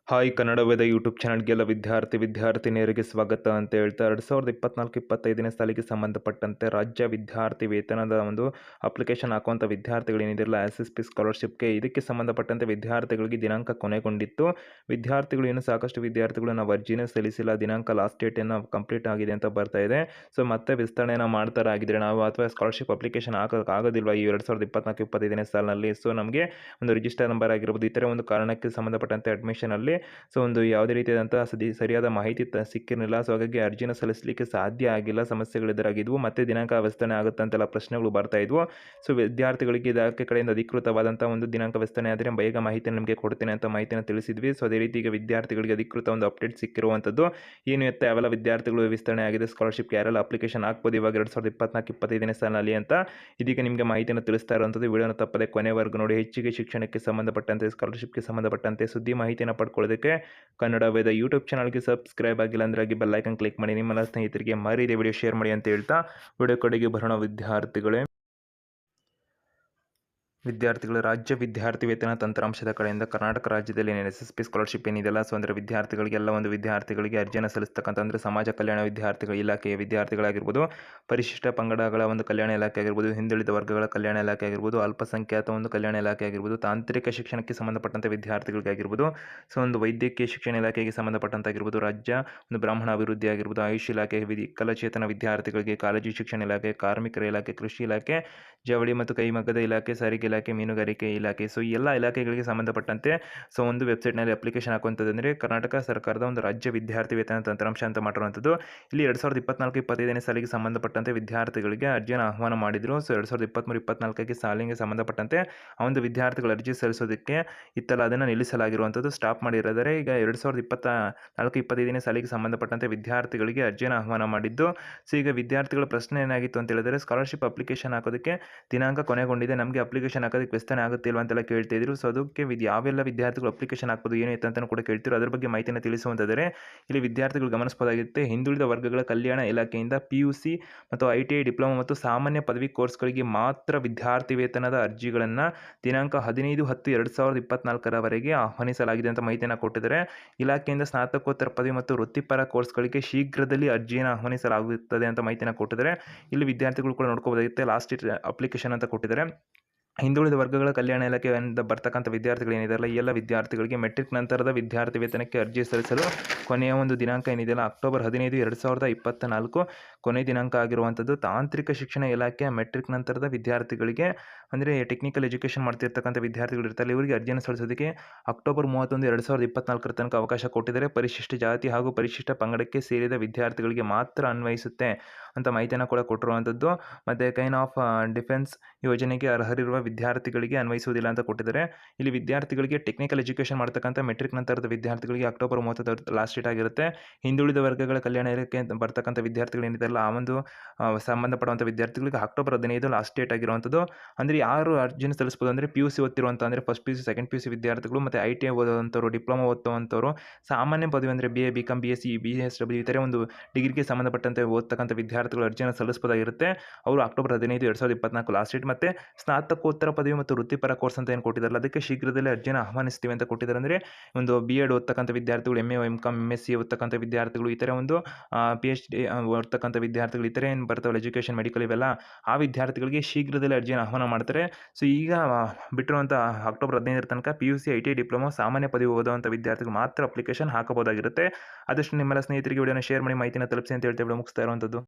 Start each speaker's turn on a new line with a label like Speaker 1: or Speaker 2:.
Speaker 1: Hi Kannada ವೇದ YouTube ಚಾನಲ್ಗೆಲ್ಲ ವಿದ್ಯಾರ್ಥಿನಿಯರಿಗೆ ಸ್ವಾಗತ ಅಂತ ಹೇಳ್ತಾ 2024-25ನೇ ಸಾಲಿಗೆ ಸಂಬಂಧಪಟ್ಟಂತೆ ರಾಜ್ಯ ವಿದ್ಯಾರ್ಥಿ ವೇತನದ ಒಂದು ಅಪ್ಲಿಕೇಶನ್ ಹಾಕುವಂಥ ವಿದ್ಯಾರ್ಥಿಗಳು ಏನಿದಿರಲ್ಲ SSP ಸ್ಕಾಲರ್ಶಿಪ್ಗೆ ಇದಕ್ಕೆ ಸಂಬಂಧಪಟ್ಟಂತೆ ವಿದ್ಯಾರ್ಥಿಗಳಿಗೆ ದಿನಾಂಕ ಕೊನೆಗೊಂಡಿತ್ತು. ವಿದ್ಯಾರ್ಥಿಗಳು ಇನ್ನೂ ಸಾಕಷ್ಟು ವಿದ್ಯಾರ್ಥಿಗಳು ನಾವು ಅರ್ಜಿನೇ ಸಲ್ಲಿಸಿಲ್ಲ, ದಿನಾಂಕ ಲಾಸ್ಟ್ ಡೇಟ್ ಏನೋ ಕಂಪ್ಲೀಟ್ ಆಗಿದೆ ಅಂತ ಬರ್ತಾ ಇದೆ. ಸೊ ಮತ್ತೆ ವಿಸ್ತರಣೆನ ಮಾಡ್ತಾರಾಗಿದ್ರೆ ನಾವು ಅಥವಾ ಸ್ಕಾಲರ್ಶಿಪ್ ಅಪ್ಲಿಕೇಶನ್ ಹಾಕೋಕ್ಕಾಗೋದಿಲ್ವ ಈ 2024-25ನೇ ಸಾಲಿನಲ್ಲಿ. ಸೊ ನಮಗೆ ಒಂದು ರಿಜಿಸ್ಟರ್ ನಂಬರ್ ಆಗಿರ್ಬೋದು ಇತರ ಒಂದು ಕಾರಣಕ್ಕೆ ಸಂಬಂಧಪಟ್ಟಂತೆ ಅಡ್ಮಿಷನಲ್ಲಿ ಸೊ ಒಂದು ಯಾವುದೇ ರೀತಿಯಾದಂತಹ ಸರಿಯಾದ ಮಾಹಿತಿ ಸಿಕ್ಕಿರಲಿಲ್ಲ. ಸೊ ಹಾಗಾಗಿ ಅರ್ಜಿನ ಸಲ್ಲಿಸಲಿಕ್ಕೆ ಸಾಧ್ಯ ಆಗಿಲ್ಲ, ಸಮಸ್ಯೆಗಳು ಎದುರಾಗಿದ್ವು. ಮತ್ತೆ ದಿನಾಂಕ ವಿಸ್ತರಣೆ ಆಗುತ್ತೆ ಅಂತೆಲ್ಲ ಪ್ರಶ್ನೆಗಳು ಬರ್ತಾ ಇದ್ವು. ಸೊ ವಿದ್ಯಾರ್ಥಿಗಳಿಗೆ ಇಲಾಖೆ ಕಡೆಯಿಂದ ಅಧಿಕೃತವಾದಂಥ ಒಂದು ದಿನಾಂಕ ವಿಸ್ತರಣೆ ಆದರೆ ಬೇಗ ಮಾಹಿತಿ ನಿಮಗೆ ಕೊಡ್ತೇನೆ ಅಂತ ಮಾಹಿತಿಯನ್ನು ತಿಳಿಸಿದ್ವಿ. ಸೊ ಅದೇ ರೀತಿ ಈಗ ವಿದ್ಯಾರ್ಥಿಗಳಿಗೆ ಅಧಿಕೃತ ಒಂದು ಅಪ್ಡೇಟ್ ಸಿಕ್ಕಿರುವಂಥದ್ದು ಏನು ಇರುತ್ತೆ, ಅವೆಲ್ಲ ವಿದ್ಯಾರ್ಥಿಗಳು ವಿಸ್ತರಣೆ ಆಗಿದೆ, ಸ್ಕಾಲರ್ಶಿಪ್ ಯಾರೆಲ್ಲ ಅಪ್ಲಿಕೇಶನ್ ಹಾಕ್ಬೋದು ಇವಾಗ 2024-25ನೇ ಸಾಲಿನಲ್ಲಿ ಅಂತ ಇದೀಗ ನಿಮಗೆ ಮಾಹಿತಿಯನ್ನು ತಿಳಿಸ್ತಾ ಇರುವಂಥದ್ದು. ವಿಡಿಯೋನ ತಪ್ಪದೆ ಕೊನೆವರೆಗೂ ನೋಡಿ. ಹೆಚ್ಚಿಗೆ ಶಿಕ್ಷಣಕ್ಕೆ ಸಂಬಂಧಪಟ್ಟಂತೆ ಸ್ಕಾಲರ್ಶಿಪ್ಗೆ ಸಂಬಂಧಪಟ್ಟಂತೆ ಸುದ್ದಿ ಮಾಹಿತಿಯನ್ನು ಪಡ್ಕೊಳ್ಳೋದಕ್ಕೆ ಕನ್ನಡ ವೇದ ಯೂಟ್ಯೂಬ್ ಚಾನಲ್ಗೆ ಸಬ್ಸ್ಕ್ರೈಬ್ ಆಗಿಲ್ಲ ಅಂದರೆ ಆಗಿ ಬೆಲ್ ಐಕನ್ ಕ್ಲಿಕ್ ಮಾಡಿ, ನಿಮ್ಮೆಲ್ಲ ಸ್ನೇಹಿತರಿಗೆ ಮರೀದೆ ವಿಡಿಯೋ ಶೇರ್ ಮಾಡಿ ಅಂತ ಹೇಳ್ತಾ ವಿಡಿಯೋ ಕಡೆಗೆ ಬರೋಣ. ವಿದ್ಯಾರ್ಥಿಗಳು ರಾಜ್ಯ ವಿದ್ಯಾರ್ಥಿ ವೇತನ ತಂತ್ರಾಂಶದ ಕಡೆಯಿಂದ ಕರ್ನಾಟಕ ರಾಜ್ಯದಲ್ಲಿ SSP ಸ್ಕಾಲರ್ಶಿಪ್ ಏನಿದೆಯಲ್ಲ, ಸೊ ಅಂದರೆ ವಿದ್ಯಾರ್ಥಿಗಳಿಗೆಲ್ಲ ಒಂದು ವಿದ್ಯಾರ್ಥಿಗಳಿಗೆ ಅರ್ಜಿಯನ್ನು ಸಲ್ಲಿಸ್ತಕ್ಕಂಥ ಅಂದರೆ ಸಮಾಜ ಕಲ್ಯಾಣ ವಿದ್ಯಾರ್ಥಿಗಳ ಇಲಾಖೆಯ ವಿದ್ಯಾರ್ಥಿಗಳಾಗಿರ್ಬೋದು, ಪರಿಶಿಷ್ಟ ಪಂಗಡಗಳ ಒಂದು ಕಲ್ಯಾಣ ಇಲಾಖೆ ಆಗಿರ್ಬೋದು, ಹಿಂದುಳಿದ ವರ್ಗಗಳ ಕಲ್ಯಾಣ ಇಲಾಖೆ ಆಗಿರ್ಬೋದು, ಅಲ್ಪಸಂಖ್ಯಾತ ಒಂದು ಕಲ್ಯಾಣ ಇಲಾಖೆ ಆಗಿರ್ಬೋದು, ತಾಂತ್ರಿಕ ಶಿಕ್ಷಣಕ್ಕೆ ಸಂಬಂಧಪಟ್ಟಂಥ ವಿದ್ಯಾರ್ಥಿಗಳಿಗಾಗಿರ್ಬೋದು, ಸೊ ಒಂದು ವೈದ್ಯಕೀಯ ಶಿಕ್ಷಣ ಇಲಾಖೆಗೆ ಸಂಬಂಧಪಟ್ಟಂತಾಗಿರ್ಬೋದು, ರಾಜ್ಯ ಒಂದು ಬ್ರಾಹ್ಮಣ ಅಭಿವೃದ್ಧಿ ಆಗಿರ್ಬೋದು, ಆಯುಷ್ ಇಲಾಖೆ, ವಿಕಲಚೇತನ ವಿದ್ಯಾರ್ಥಿಗಳಿಗೆ, ಕಾಲೇಜು ಶಿಕ್ಷಣ ಇಲಾಖೆ, ಕಾರ್ಮಿಕರ ಇಲಾಖೆ, ಕೃಷಿ ಇಲಾಖೆ, ಜವಳಿ ಮತ್ತು ಕೈಮಗ್ಗದ ಇಲಾಖೆ, ಸಾರಿಗೆ ಇಲಾಖೆ, ಮೀನುಗಾರಿಕೆ ಇಲಾಖೆ, ಸೊ ಈ ಎಲ್ಲ ಇಲಾಖೆಗಳಿಗೆ ಸಂಬಂಧಪಟ್ಟಂತೆ ಸೊ ಒಂದು ವೆಬ್ಸೈಟ್ನಲ್ಲಿ ಅಪ್ಲಿಕೇಶನ್ ಹಾಕುವಂಥದ್ದು ಅಂದರೆ ಕರ್ನಾಟಕ ಸರ್ಕಾರದ ಒಂದು ರಾಜ್ಯ ವಿದ್ಯಾರ್ಥಿ ವೇತನ ತಂತ್ರಾಂಶ ಅಂತ ಮಾಡಿರುವಂಥದ್ದು. ಇಲ್ಲಿ 2024-25ನೇ ಸಾಲಿಗೆ ಸಂಬಂಧಪಟ್ಟಂತೆ ವಿದ್ಯಾರ್ಥಿಗಳಿಗೆ ಅರ್ಜಿಯನ್ನು ಆಹ್ವಾನ ಮಾಡಿದರು. ಸೊ 2023-24ಕ್ಕೆ ಸಾಲಿಗೆ ಸಂಬಂಧಪಟ್ಟಂತೆ ಆ ಒಂದು ವಿದ್ಯಾರ್ಥಿಗಳು ಅರ್ಜಿ ಸಲ್ಲಿಸೋದಕ್ಕೆ ಇತ್ತಲ್ಲ ಅದನ್ನು ನಿಲ್ಲಿಸಲಾಗಿರುವಂಥದ್ದು, ಸ್ಟಾಪ್ ಮಾಡಿರೋದರೆ. ಈಗ 2024-25ನೇ ಸಾಲಿಗೆ ಸಂಬಂಧಪಟ್ಟಂತೆ ವಿದ್ಯಾರ್ಥಿಗಳಿಗೆ ಅರ್ಜಿಯನ್ನು ಆಹ್ವಾನ ಮಾಡಿದ್ದು. ಸೊ ಈಗ ವಿದ್ಯಾರ್ಥಿಗಳ ಪ್ರಶ್ನೆ ಏನಾಗಿತ್ತು ಅಂತ ಹೇಳಿದರೆ, ಸ್ಕಾಲರ್ಶಿಪ್ ಅಪ್ಲಿಕೇಶನ್ ಹಾಕೋದಕ್ಕೆ ದಿನಾಂಕ ಕೊನೆಗೊಂಡಿದೆ, ನಮಗೆ ಅಪ್ಲಿಕೇಶನ್ ಹಾಕೋದಕ್ಕೆ ವಿಸ್ತರಣೆ ಆಗುತ್ತಿಲ್ವ ಅಂತೆಲ್ಲ ಕೇಳ್ತಿದ್ರು. ಸೊ ಅದಕ್ಕೆ ಯಾವೆಲ್ಲ ವಿದ್ಯಾರ್ಥಿಗಳು ಅಪ್ಲಿಕೇಶನ್ ಹಾಕ್ಬೋದು ಏನು ಅಂತ ಕೂಡ ಕೇಳ್ತಿದ್ರು. ಅದ್ರ ಬಗ್ಗೆ ಮಾಹಿತಿಯನ್ನು ತಿಳಿಸುವಂತಾದರೆ ಇಲ್ಲಿ ವಿದ್ಯಾರ್ಥಿಗಳು ಗಮನಿಸಬಹುದಾಗಿರುತ್ತೆ. ಹಿಂದುಳಿದ ವರ್ಗಗಳ ಕಲ್ಯಾಣ ಇಲಾಖೆಯಿಂದ PUC ಮತ್ತು ITI ಡಿಪ್ಲೊಮಾ ಮತ್ತು ಸಾಮಾನ್ಯ ಪದವಿ ಕೋರ್ಸ್ಗಳಿಗೆ ಮಾತ್ರ ವಿದ್ಯಾರ್ಥಿ ವೇತನದ ಅರ್ಜಿಗಳನ್ನು ದಿನಾಂಕ 15/10/2024 ಆಹ್ವಾನಿಸಲಾಗಿದೆ ಅಂತ ಮಾಹಿತಿಯನ್ನು ಕೊಟ್ಟಿದ್ದಾರೆ. ಇಲಾಖೆಯಿಂದ ಸ್ನಾತಕೋತ್ತರ ಪದವಿ ಮತ್ತು ವೃತ್ತಿಪರ ಕೋರ್ಸ್ಗಳಿಗೆ ಶೀಘ್ರದಲ್ಲಿ ಅರ್ಜಿಯನ್ನು ಆಹ್ವಾನಿಸಲಾಗುತ್ತದೆ ಅಂತ ಮಾಹಿತಿಯನ್ನು ಕೊಟ್ಟಿದ್ದಾರೆ. ಇಲ್ಲಿ ವಿದ್ಯಾರ್ಥಿಗಳು ಕೂಡ ನೋಡ್ಕೋಬಹುದಾಗುತ್ತೆ. ಲಾಸ್ಟ್ ಡೇಟ್ ಅಪ್ಲಿಕೇಶನ್ ಅಂತ ಕೊಟ್ಟಿದ್ದಾರೆ. ಹಿಂದುಳಿದ ವರ್ಗಗಳ ಕಲ್ಯಾಣ ಇಲಾಖೆಯಿಂದ ಬರ್ತಕ್ಕಂಥ ವಿದ್ಯಾರ್ಥಿಗಳು ಏನಿದೆಯಲ್ಲ, ಈ ಎಲ್ಲ ವಿದ್ಯಾರ್ಥಿಗಳಿಗೆ ಮೆಟ್ರಿಕ್ ನಂತರದ ವಿದ್ಯಾರ್ಥಿ ವೇತನಕ್ಕೆ ಅರ್ಜಿ ಸಲ್ಲಿಸಲು ಕೊನೆಯ ಒಂದು ದಿನಾಂಕ ಏನಿದೆಯಲ್ಲ October 15, 2024 ಕೊನೆಯ ದಿನಾಂಕ ಆಗಿರುವಂಥದ್ದು. ತಾಂತ್ರಿಕ ಶಿಕ್ಷಣ ಇಲಾಖೆಯ ಮೆಟ್ರಿಕ್ ನಂತರದ ವಿದ್ಯಾರ್ಥಿಗಳಿಗೆ ಅಂದರೆ ಟೆಕ್ನಿಕಲ್ ಎಜುಕೇಷನ್ ಮಾಡ್ತಿರ್ತಕ್ಕಂಥ ವಿದ್ಯಾರ್ಥಿಗಳು ಇರ್ತಾರೆ, ಇವರಿಗೆ ಅರ್ಜಿಯನ್ನು ಸಲ್ಲಿಸೋದಕ್ಕೆ October 31, 2024 ತನಕ ಅವಕಾಶ ಕೊಟ್ಟಿದ್ದಾರೆ. ಪರಿಶಿಷ್ಟ ಜಾತಿ ಹಾಗೂ ಪರಿಶಿಷ್ಟ ಪಂಗಡಕ್ಕೆ ಸೇರಿದ ವಿದ್ಯಾರ್ಥಿಗಳಿಗೆ ಮಾತ್ರ ಅನ್ವಯಿಸುತ್ತೆ ಅಂತ ಮಾಹಿತಿಯನ್ನು ಕೂಡ ಕೊಟ್ಟಿರುವಂಥದ್ದು. ಮತ್ತು ಕೈನ್ ಆಫ್ ಡಿಫೆನ್ಸ್ ಯೋಜನೆಗೆ ಅರ್ಹರಿರುವ ವಿದ್ಯಾರ್ಥಿಗಳಿಗೆ ಅನ್ವಯಿಸುವುದಿಲ್ಲ ಅಂತ ಕೊಟ್ಟಿದ್ದಾರೆ. ಇಲ್ಲಿ ವಿದ್ಯಾರ್ಥಿಗಳಿಗೆ ಟೆಕ್ನಿಕಲ್ ಎಜುಕೇಷನ್ ಮಾಡ್ತಕ್ಕಂಥ ಮೆಟ್ರಿಕ್ ನಂತರದ ವಿದ್ಯಾರ್ಥಿಗಳಿಗೆ October 30 ಲಾಸ್ಟ್ ಡೇಟ್ ಆಗಿರುತ್ತೆ. ಹಿಂದುಳಿದ ವರ್ಗಗಳ ಕಲ್ಯಾಣ ಇಲಾಖೆ ಬರ್ತಕ್ಕಂಥ ವಿದ್ಯಾರ್ಥಿಗಳು ಏನಿದೆಯಲ್ಲ ಆ ಒಂದು ಸಂಬಂಧಪಡುವಂಥ ವಿದ್ಯಾರ್ಥಿಗಳಿಗೆ October 15 ಲಾಸ್ಟ್ ಡೇಟ್ ಆಗಿರುವಂಥದ್ದು. ಅಂದರೆ ಯಾರು ಅರ್ಜಿನ ಸಲ್ಲಿಸ್ಬೋದು ಅಂದರೆ PUC ಓದ್ತಿರುವಂಥ ಅಂದರೆ ಫಸ್ಟ್ PUC, ಸೆಕೆಂಡ್ PUC ವಿದ್ಯಾರ್ಥಿಗಳು, ಮತ್ತು ITI ಓದುವಂಥವ್ರು, ಡಿಪ್ಲೊಮಾ ಓದುವಂಥವ್ರು, ಸಾಮಾನ್ಯ ಪದವಿ ಅಂದರೆ BA, BCom, BSc, BSW ಇತರೆ ಒಂದು ಡಿಗ್ರಿಗೆ ಸಂಬಂಧಪಟ್ಟಂತೆ ಓದ್ತಕ್ಕಂಥ ವಿದ್ಯಾರ್ಥಿಗಳು ಅರ್ಜಿಯನ್ನು ಸಲ್ಲಿಸಬಹುದಾಗಿರುತ್ತೆ. ಅವರು October 15, 2024 ಲಾಸ್ಟ್ ಡೇಟ್. ಮತ್ತು ಸ್ನಾತಕೋತ್ತರ ಪದವಿ ಮತ್ತು ವೃತ್ತಿಪರ ಕೋರ್ಸ್ ಅಂತ ಏನು ಕೊಟ್ಟಿದ್ದಾರಲ್ಲ ಅದಕ್ಕೆ ಶೀಘ್ರದಲ್ಲೇ ಅರ್ಜಿಯನ್ನು ಆಹ್ವಾನಿಸ್ತೀವಿ ಅಂತ ಕೊಟ್ಟಿದ್ದಾರೆ. ಅಂದರೆ ಒಂದು B.Ed ಓದ್ತಕ್ಕಂಥ ವಿದ್ಯಾರ್ಥಿಗಳು, MA, MCom, MSc ಓದ್ತಕ್ಕಂಥ ವಿದ್ಯಾರ್ಥಿಗಳು, ಇತರೆ ಒಂದು PhD ಓದ್ತಕ್ಕಂಥ ವಿದ್ಯಾರ್ಥಿಗಳು, ಇತರೆ ಏನು ಬರ್ತಾವಲ್ಲ ಎಜುಕೇಷನ್, ಮೆಡಿಕಲ್ ಇವೆಲ್ಲ ಆ ವಿದ್ಯಾರ್ಥಿಗಳಿಗೆ ಶೀಘ್ರದಲ್ಲೇ ಅರ್ಜಿಯನ್ನು ಆಹ್ವಾನ ಮಾಡ್ತಾರೆ. ಸೊ ಈಗ ಬಿಟ್ಟಿರುವಂಥ October 15 ತನಕ PUC, ITI ಡಿಪ್ಲೊಮಾ, ಸಾಮಾನ್ಯ ಪದವಿ ಓದುವಂಥ ವಿದ್ಯಾರ್ಥಿಗಳು ಮಾತ್ರ ಅಪ್ಲಿಕೇಶನ್ ಹಾಕಬಹುದಾಗಿರುತ್ತೆ. ಆದಷ್ಟು ನಿಮ್ಮೆಲ್ಲ ಸ್ನೇಹಿತರಿಗೆ ವಿಡಿಯೋನ ಶೇರ್ ಮಾಡಿ ಮಾಹಿತಿನ ತಲುಪಿಸಿ ಅಂತ ಹೇಳ್ತಾ ಮುಗಿಸ್ತಾ ಇರುವಂಥದ್ದು.